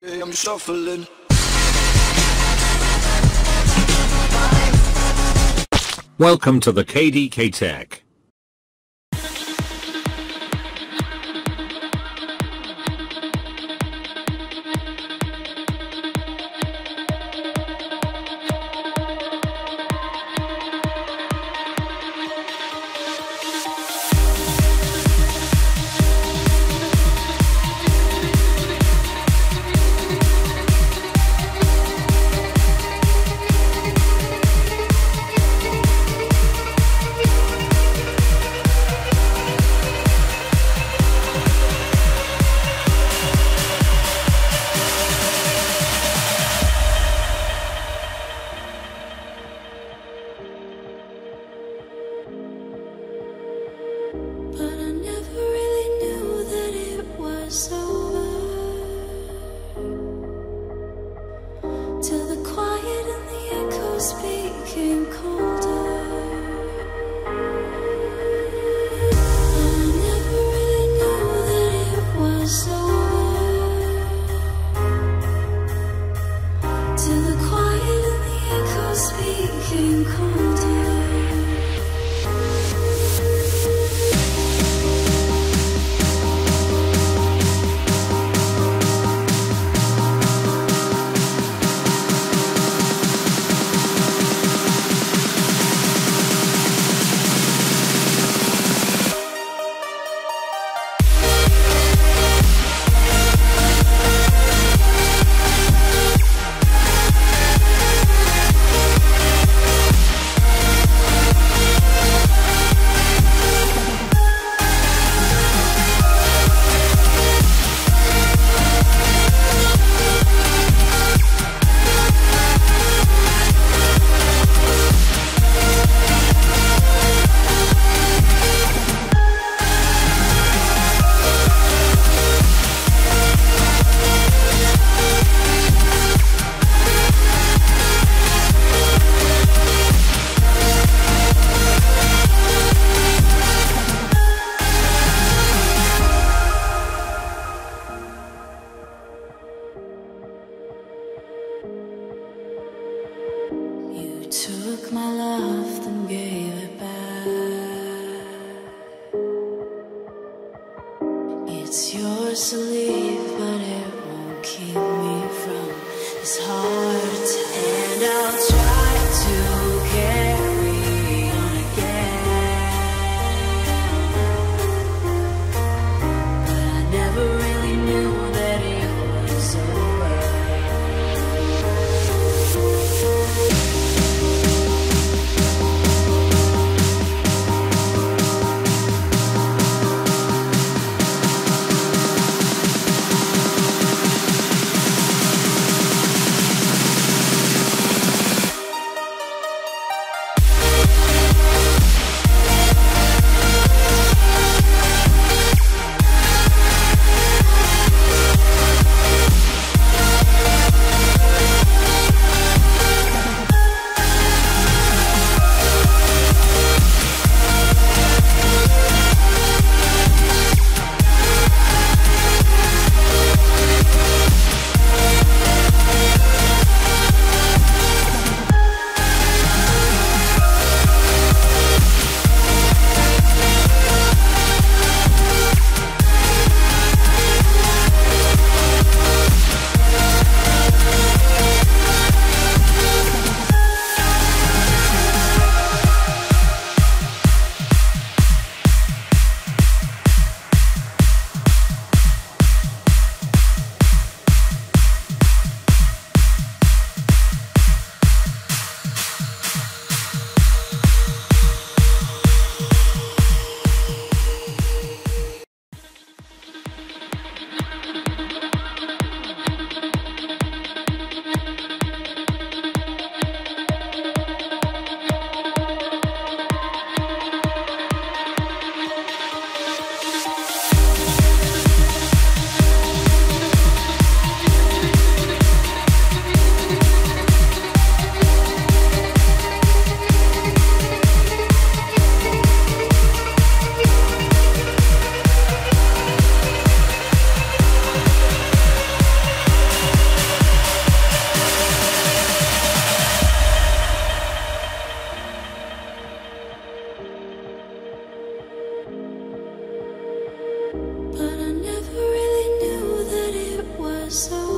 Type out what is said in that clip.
I'm shuffling. Welcome to the KDK Tech. Became colder. I never really knew that it was over. Till the quiet and the echoes became colder. Took my love, then gave it back. It's yours to leave, but it won't keep me from this heart attack. And I'll try to carry on again, but I never really knew that it was over. so